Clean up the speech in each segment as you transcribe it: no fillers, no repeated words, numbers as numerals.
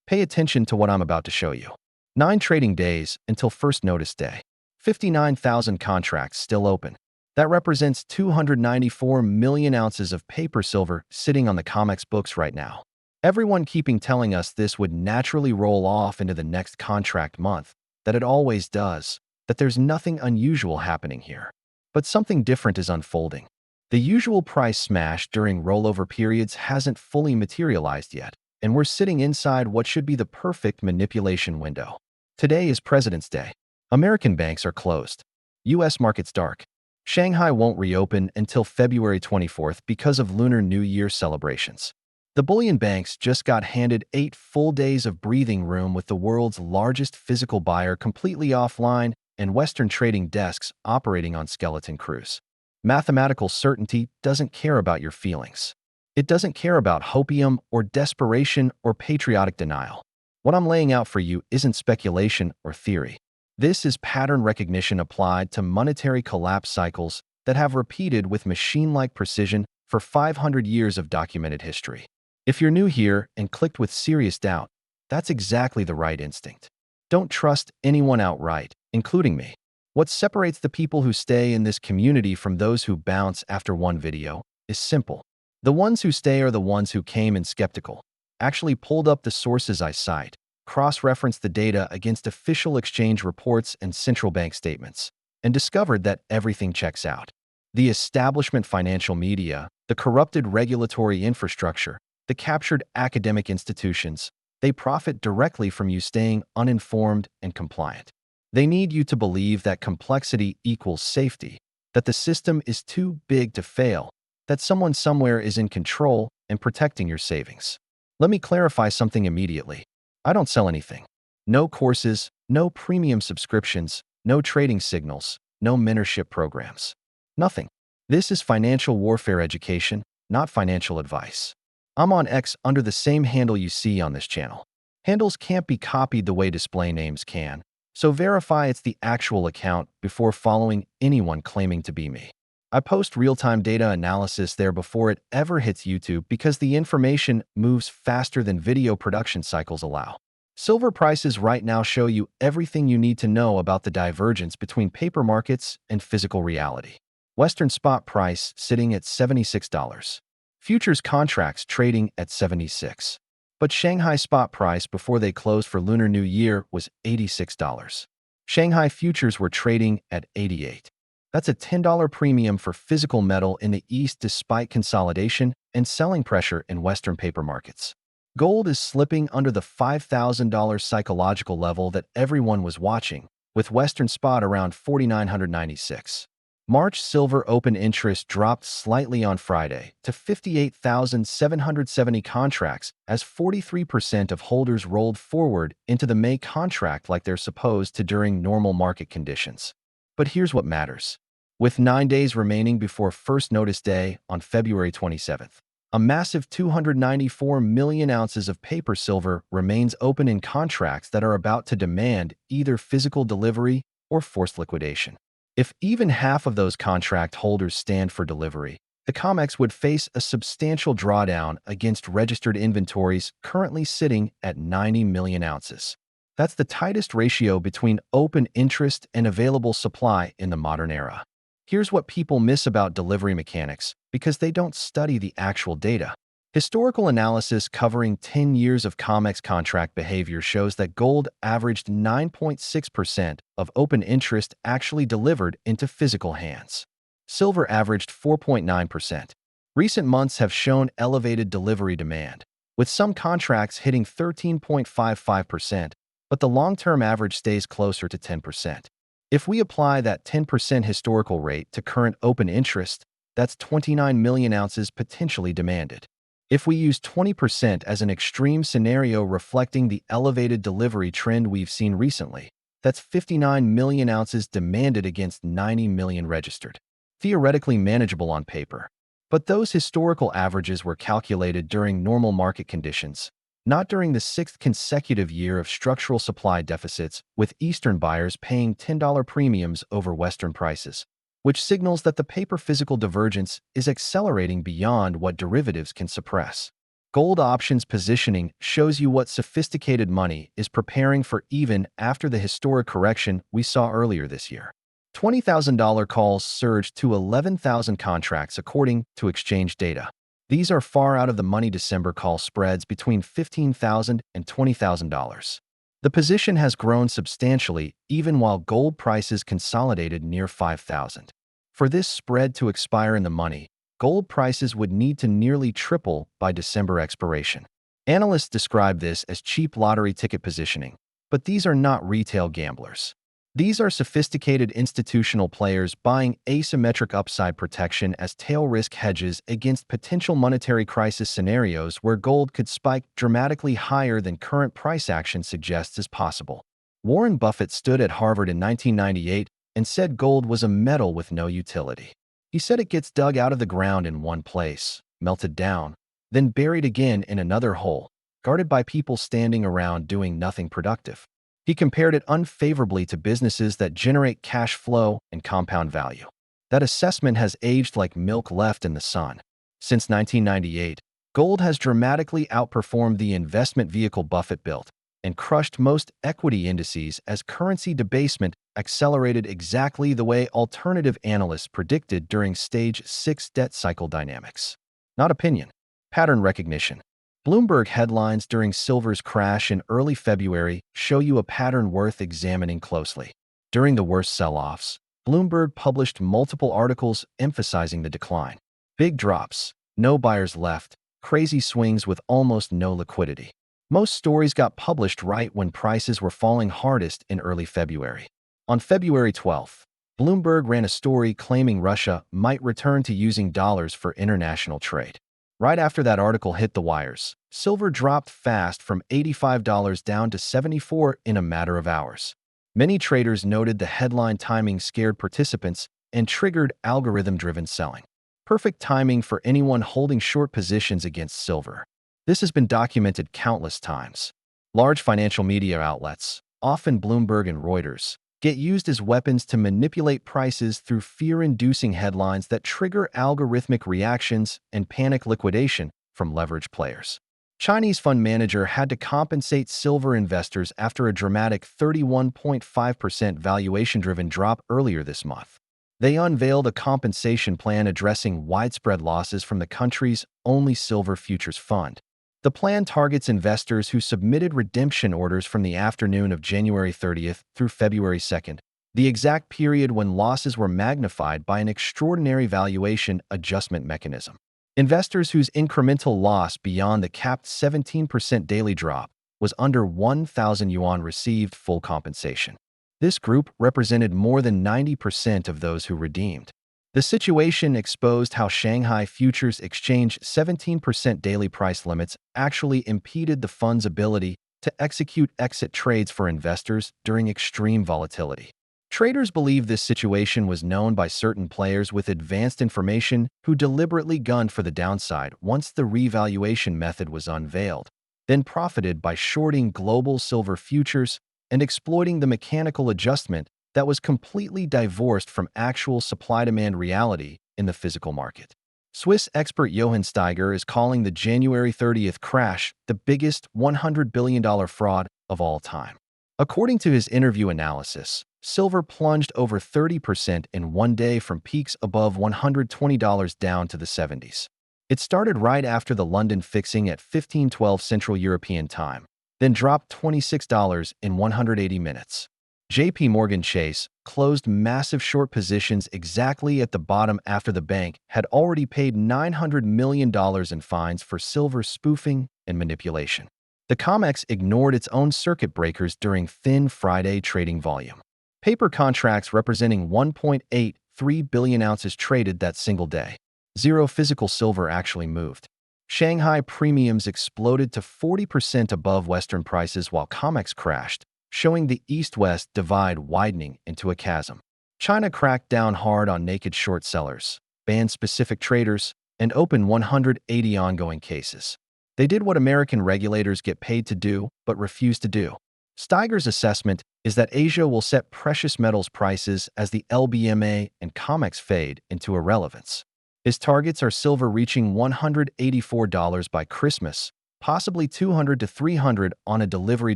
Pay attention to what I'm about to show you. 9 trading days until first notice day. 59,000 contracts still open. That represents 294 million ounces of paper silver sitting on the COMEX books right now. Everyone keeping telling us this would naturally roll off into the next contract month, that it always does, that there's nothing unusual happening here. But something different is unfolding. The usual price smash during rollover periods hasn't fully materialized yet, and we're sitting inside what should be the perfect manipulation window. Today is President's Day. American banks are closed. U.S. markets dark. Shanghai won't reopen until February 24th because of Lunar New Year celebrations. The bullion banks just got handed 8 full days of breathing room with the world's largest physical buyer completely offline and Western trading desks operating on skeleton crews. Mathematical certainty doesn't care about your feelings. It doesn't care about hopium or desperation or patriotic denial. What I'm laying out for you isn't speculation or theory. This is pattern recognition applied to monetary collapse cycles that have repeated with machine-like precision for 500 years of documented history. If you're new here and clicked with serious doubt, that's exactly the right instinct. Don't trust anyone outright, including me. What separates the people who stay in this community from those who bounce after one video is simple. The ones who stay are the ones who came in skeptical, actually pulled up the sources I cite, cross-referenced the data against official exchange reports and central bank statements, and discovered that everything checks out. The establishment financial media, the corrupted regulatory infrastructure, the captured academic institutions, they profit directly from you staying uninformed and compliant. They need you to believe that complexity equals safety, that the system is too big to fail, that someone somewhere is in control and protecting your savings. Let me clarify something immediately. I don't sell anything. No courses, no premium subscriptions, no trading signals, no mentorship programs. Nothing. This is financial warfare education, not financial advice. I'm on X under the same handle you see on this channel. Handles can't be copied the way display names can, so verify it's the actual account before following anyone claiming to be me. I post real-time data analysis there before it ever hits YouTube because the information moves faster than video production cycles allow. Silver prices right now show you everything you need to know about the divergence between paper markets and physical reality. Western spot price sitting at $76. Futures contracts trading at $76. But Shanghai spot price before they closed for Lunar New Year was $86. Shanghai futures were trading at $88. That's a $10 premium for physical metal in the East despite consolidation and selling pressure in Western paper markets. Gold is slipping under the $5,000 psychological level that everyone was watching, with Western spot around $4,996. March silver open interest dropped slightly on Friday to 58,770 contracts as 43% of holders rolled forward into the May contract like they're supposed to during normal market conditions. But here's what matters. With 9 days remaining before first notice day on February 27th, a massive 294 million ounces of paper silver remains open in contracts that are about to demand either physical delivery or forced liquidation. If even half of those contract holders stand for delivery, the COMEX would face a substantial drawdown against registered inventories currently sitting at 90 million ounces. That's the tightest ratio between open interest and available supply in the modern era. Here's what people miss about delivery mechanics because they don't study the actual data. Historical analysis covering 10 years of COMEX contract behavior shows that gold averaged 9.6% of open interest actually delivered into physical hands. Silver averaged 4.9%. Recent months have shown elevated delivery demand, with some contracts hitting 13.55%, but the long-term average stays closer to 10%. If we apply that 10% historical rate to current open interest, that's 29 million ounces potentially demanded. If we use 20% as an extreme scenario reflecting the elevated delivery trend we've seen recently, that's 59 million ounces demanded against 90 million registered. Theoretically manageable on paper. But those historical averages were calculated during normal market conditions, not during the 6th consecutive year of structural supply deficits, with Eastern buyers paying $10 premiums over Western prices, which signals that the paper physical divergence is accelerating beyond what derivatives can suppress. Gold options positioning shows you what sophisticated money is preparing for even after the historic correction we saw earlier this year. $20,000 calls surged to 11,000 contracts according to exchange data. These are far out of the money December call spreads between $15,000 and $20,000. The position has grown substantially even while gold prices consolidated near 5,000. For this spread to expire in the money, gold prices would need to nearly triple by December expiration. Analysts describe this as cheap lottery ticket positioning, but these are not retail gamblers. These are sophisticated institutional players buying asymmetric upside protection as tail risk hedges against potential monetary crisis scenarios where gold could spike dramatically higher than current price action suggests is possible. Warren Buffett stood at Harvard in 1998 and said gold was a metal with no utility. He said it gets dug out of the ground in one place, melted down, then buried again in another hole, guarded by people standing around doing nothing productive. He compared it unfavorably to businesses that generate cash flow and compound value. That assessment has aged like milk left in the sun. Since 1998, gold has dramatically outperformed the investment vehicle Buffett built and crushed most equity indices as currency debasement accelerated exactly the way alternative analysts predicted during Stage 6 debt cycle dynamics. Not opinion, pattern recognition. Bloomberg headlines during silver's crash in early February show you a pattern worth examining closely. During the worst sell-offs, Bloomberg published multiple articles emphasizing the decline. Big drops, no buyers left, crazy swings with almost no liquidity. Most stories got published right when prices were falling hardest in early February. On February 12th, Bloomberg ran a story claiming Russia might return to using dollars for international trade. Right after that article hit the wires, silver dropped fast from $85 down to $74 in a matter of hours. Many traders noted the headline timing scared participants and triggered algorithm-driven selling. Perfect timing for anyone holding short positions against silver. This has been documented countless times. Large financial media outlets, often Bloomberg and Reuters, get used as weapons to manipulate prices through fear-inducing headlines that trigger algorithmic reactions and panic liquidation from leveraged players. Chinese fund manager had to compensate silver investors after a dramatic 31.5% valuation-driven drop earlier this month. They unveiled a compensation plan addressing widespread losses from the country's only silver futures fund. The plan targets investors who submitted redemption orders from the afternoon of January 30th through February 2nd, the exact period when losses were magnified by an extraordinary valuation adjustment mechanism. Investors whose incremental loss beyond the capped 17% daily drop was under 1,000 yuan received full compensation. This group represented more than 90% of those who redeemed. The situation exposed how Shanghai Futures Exchange 17% daily price limits actually impeded the fund's ability to execute exit trades for investors during extreme volatility. Traders believe this situation was known by certain players with advanced information who deliberately gunned for the downside once the revaluation method was unveiled, then profited by shorting global silver futures and exploiting the mechanical adjustment that was completely divorced from actual supply-demand reality in the physical market. Swiss expert Johann Steiger is calling the January 30th crash the biggest $100 billion fraud of all time. According to his interview analysis, silver plunged over 30% in one day from peaks above $120 down to the 70s. It started right after the London fixing at 15:12 Central European Time, then dropped $26 in 180 minutes. JP Morgan Chase closed massive short positions exactly at the bottom after the bank had already paid $900 million in fines for silver spoofing and manipulation. The COMEX ignored its own circuit breakers during thin Friday trading volume. Paper contracts representing 1.83 billion ounces traded that single day. Zero physical silver actually moved. Shanghai premiums exploded to 40% above Western prices while COMEX crashed, showing the East-West divide widening into a chasm. China cracked down hard on naked short sellers, banned specific traders, and opened 180 ongoing cases. They did what American regulators get paid to do, but refuse to do. Steiger's assessment is that Asia will set precious metals prices as the LBMA and COMEX fade into irrelevance. His targets are silver reaching $184 by Christmas, possibly 200 to 300 on a delivery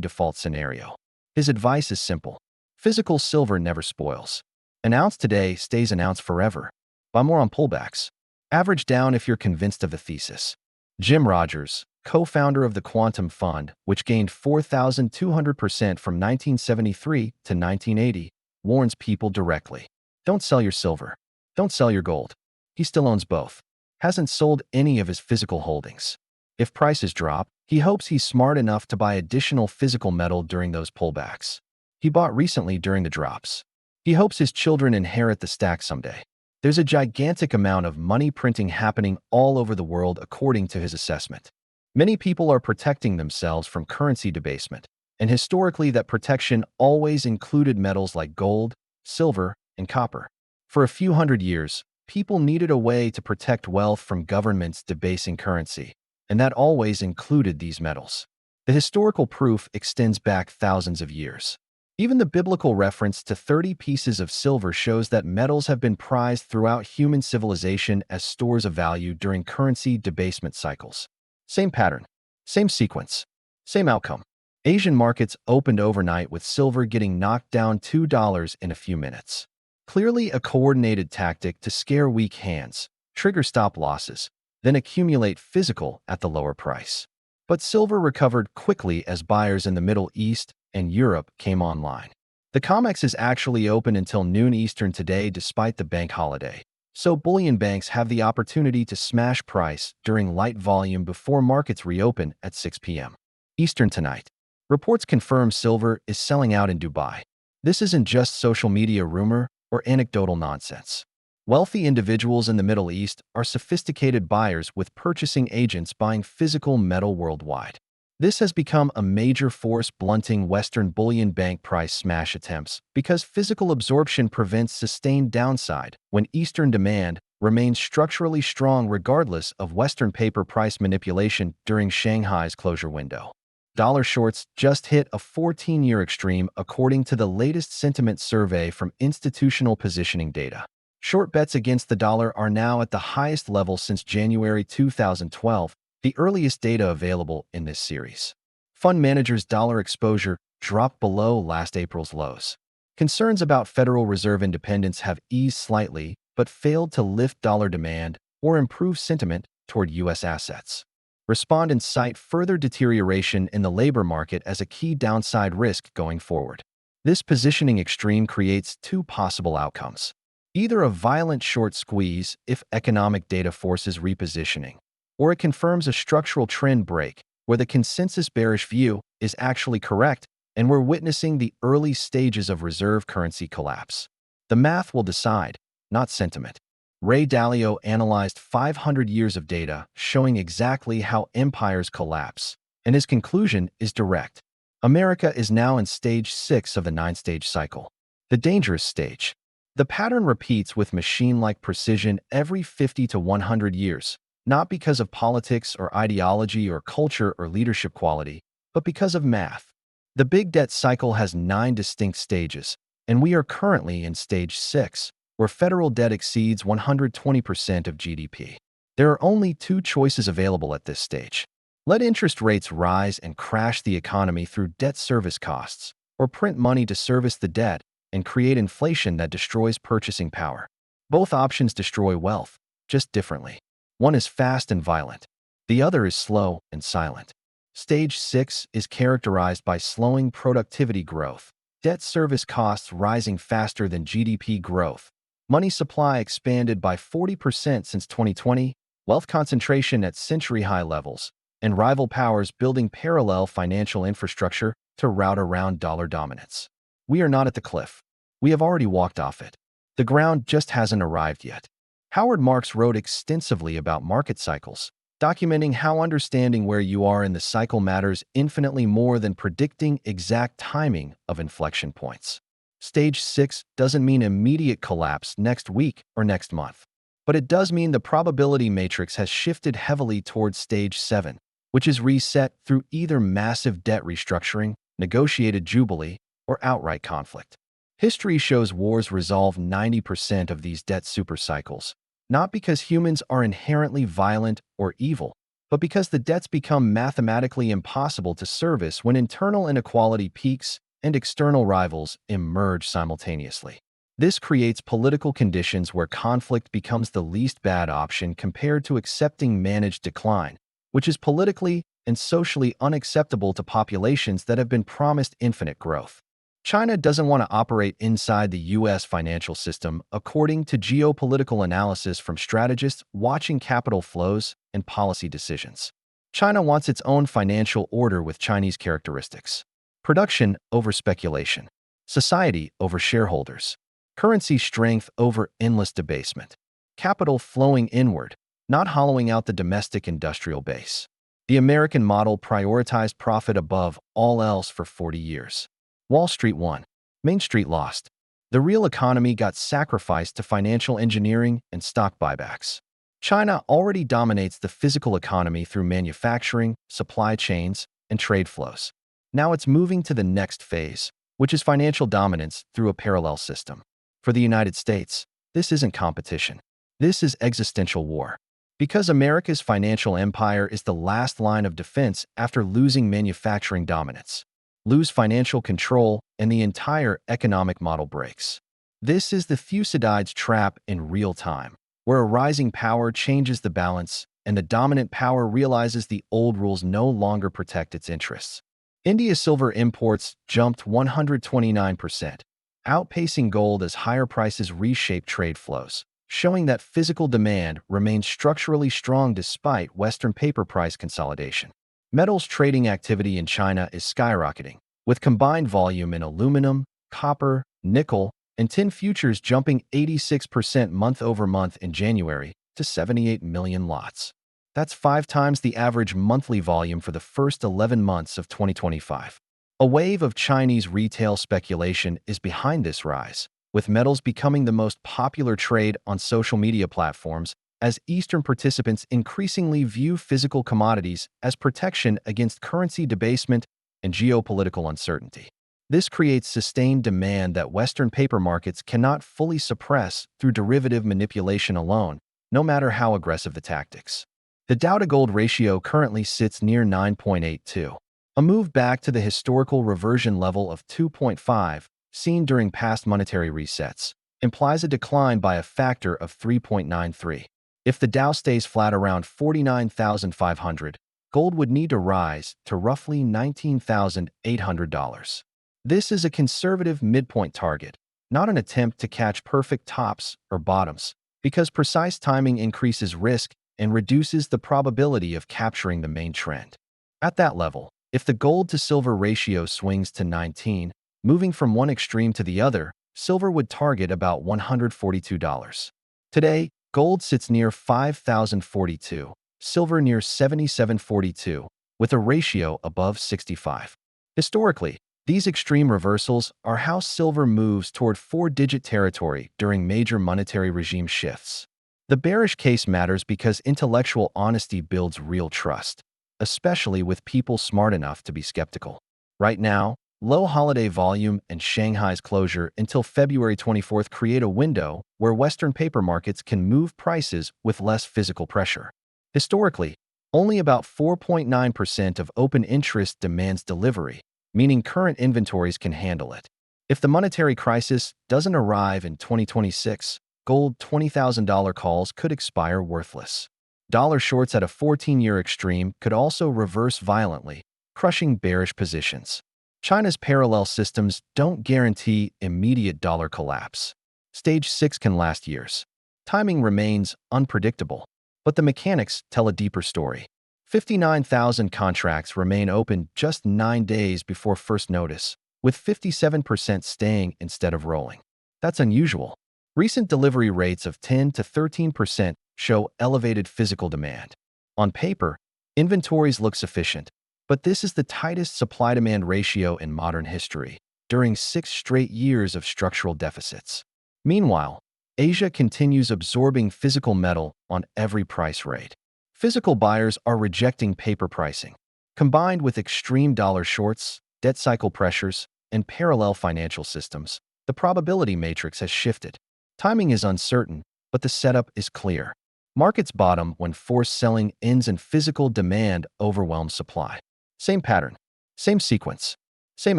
default scenario. His advice is simple. Physical silver never spoils. An ounce today stays an ounce forever. Buy more on pullbacks. Average down if you're convinced of the thesis. Jim Rogers, co-founder of the Quantum Fund, which gained 4,200% from 1973 to 1980, warns people directly. Don't sell your silver. Don't sell your gold. He still owns both. Hasn't sold any of his physical holdings. If prices drop, he hopes he's smart enough to buy additional physical metal during those pullbacks. He bought recently during the drops. He hopes his children inherit the stack someday. There's a gigantic amount of money printing happening all over the world according to his assessment. Many people are protecting themselves from currency debasement, and historically that protection always included metals like gold, silver, and copper. For a few hundred years, people needed a way to protect wealth from governments debasing currency, and that always included these metals. The historical proof extends back thousands of years. Even the biblical reference to 30 pieces of silver shows that metals have been prized throughout human civilization as stores of value during currency debasement cycles. Same pattern, same sequence, same outcome. Asian markets opened overnight with silver getting knocked down $2 in a few minutes. Clearly a coordinated tactic to scare weak hands, trigger stop losses, then accumulate physical at the lower price. But silver recovered quickly as buyers in the Middle East and Europe came online. The COMEX is actually open until noon Eastern today despite the bank holiday, so bullion banks have the opportunity to smash price during light volume before markets reopen at 6 p.m. Eastern tonight. Reports confirm silver is selling out in Dubai. This isn't just social media rumor or anecdotal nonsense. Wealthy individuals in the Middle East are sophisticated buyers with purchasing agents buying physical metal worldwide. This has become a major force blunting Western bullion bank price smash attempts because physical absorption prevents sustained downside when Eastern demand remains structurally strong regardless of Western paper price manipulation during Shanghai's closure window. Dollar shorts just hit a 14-year extreme according to the latest sentiment survey from institutional positioning data. Short bets against the dollar are now at the highest level since January 2012, the earliest data available in this series. Fund managers' dollar exposure dropped below last April's lows. Concerns about Federal Reserve independence have eased slightly, but failed to lift dollar demand or improve sentiment toward U.S. assets. Respondents cite further deterioration in the labor market as a key downside risk going forward. This positioning extreme creates two possible outcomes. Either a violent short squeeze if economic data forces repositioning, or it confirms a structural trend break where the consensus bearish view is actually correct and we're witnessing the early stages of reserve currency collapse. The math will decide, not sentiment. Ray Dalio analyzed 500 years of data showing exactly how empires collapse, and his conclusion is direct. America is now in stage 6 of the 9-stage cycle, the dangerous stage. The pattern repeats with machine-like precision every 50 to 100 years, not because of politics or ideology or culture or leadership quality, but because of math. The big debt cycle has 9 distinct stages, and we are currently in stage 6, where federal debt exceeds 120% of GDP. There are only 2 choices available at this stage. Let interest rates rise and crash the economy through debt service costs, or print money to service the debt and create inflation that destroys purchasing power. Both options destroy wealth, just differently. One is fast and violent. The other is slow and silent. Stage 6 is characterized by slowing productivity growth, debt service costs rising faster than GDP growth, money supply expanded by 40% since 2020, wealth concentration at century-high levels, and rival powers building parallel financial infrastructure to route around dollar dominance. We are not at the cliff. We have already walked off it. The ground just hasn't arrived yet. Howard Marks wrote extensively about market cycles, documenting how understanding where you are in the cycle matters infinitely more than predicting exact timing of inflection points. Stage 6 doesn't mean immediate collapse next week or next month, but it does mean the probability matrix has shifted heavily towards stage 7, which is reset through either massive debt restructuring, negotiated jubilee, or outright conflict. History shows wars resolve 90% of these debt supercycles, not because humans are inherently violent or evil, but because the debts become mathematically impossible to service when internal inequality peaks and external rivals emerge simultaneously. This creates political conditions where conflict becomes the least bad option compared to accepting managed decline, which is politically and socially unacceptable to populations that have been promised infinite growth. China doesn't want to operate inside the U.S. financial system, according to geopolitical analysis from strategists watching capital flows and policy decisions. China wants its own financial order with Chinese characteristics. Production over speculation. Society over shareholders. Currency strength over endless debasement. Capital flowing inward, not hollowing out the domestic industrial base. The American model prioritized profit above all else for 40 years. Wall Street won. Main Street lost. The real economy got sacrificed to financial engineering and stock buybacks. China already dominates the physical economy through manufacturing, supply chains, and trade flows. Now it's moving to the next phase, which is financial dominance through a parallel system. For the United States, this isn't competition. This is existential war. Because America's financial empire is the last line of defense after losing manufacturing dominance. Lose financial control, and the entire economic model breaks. This is the Thucydides trap in real time, where a rising power changes the balance, and the dominant power realizes the old rules no longer protect its interests. India's silver imports jumped 129%, outpacing gold as higher prices reshape trade flows, showing that physical demand remains structurally strong despite Western paper price consolidation. Metals trading activity in China is skyrocketing, with combined volume in aluminum, copper, nickel, and tin futures jumping 86% month-over-month in January to 78 million lots. That's 5 times the average monthly volume for the first 11 months of 2025. A wave of Chinese retail speculation is behind this rise, with metals becoming the most popular trade on social media platforms as Eastern participants increasingly view physical commodities as protection against currency debasement and geopolitical uncertainty. This creates sustained demand that Western paper markets cannot fully suppress through derivative manipulation alone, no matter how aggressive the tactics. The Dow-to-gold ratio currently sits near 9.82. A move back to the historical reversion level of 2.5, seen during past monetary resets, implies a decline by a factor of 3.93. If the Dow stays flat around 49,500, gold would need to rise to roughly $19,800. This is a conservative midpoint target, not an attempt to catch perfect tops or bottoms, because precise timing increases risk and reduces the probability of capturing the main trend. At that level, if the gold-to-silver ratio swings to 19, moving from one extreme to the other, silver would target about $142. Today, gold sits near 5,042, silver near 7,742, with a ratio above 65. Historically, these extreme reversals are how silver moves toward 4-digit territory during major monetary regime shifts. The bearish case matters because intellectual honesty builds real trust, especially with people smart enough to be skeptical. Right now, low holiday volume and Shanghai's closure until February 24th create a window where Western paper markets can move prices with less physical pressure. Historically, only about 4.9% of open interest demands delivery, meaning current inventories can handle it. If the monetary crisis doesn't arrive in 2026, gold $20,000 calls could expire worthless. Dollar shorts at a 14-year extreme could also reverse violently, crushing bearish positions. China's parallel systems don't guarantee immediate dollar collapse. Stage 6 can last years. Timing remains unpredictable, but the mechanics tell a deeper story. 59,000 contracts remain open just 9 days before first notice, with 57% staying instead of rolling. That's unusual. Recent delivery rates of 10 to 13% show elevated physical demand. On paper, inventories look sufficient, but this is the tightest supply-demand ratio in modern history, during 6 straight years of structural deficits. Meanwhile, Asia continues absorbing physical metal on every price rate. Physical buyers are rejecting paper pricing. Combined with extreme dollar shorts, debt cycle pressures, and parallel financial systems, the probability matrix has shifted. Timing is uncertain, but the setup is clear. Markets bottom when forced selling ends and physical demand overwhelms supply. Same pattern, same sequence, same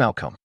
outcome.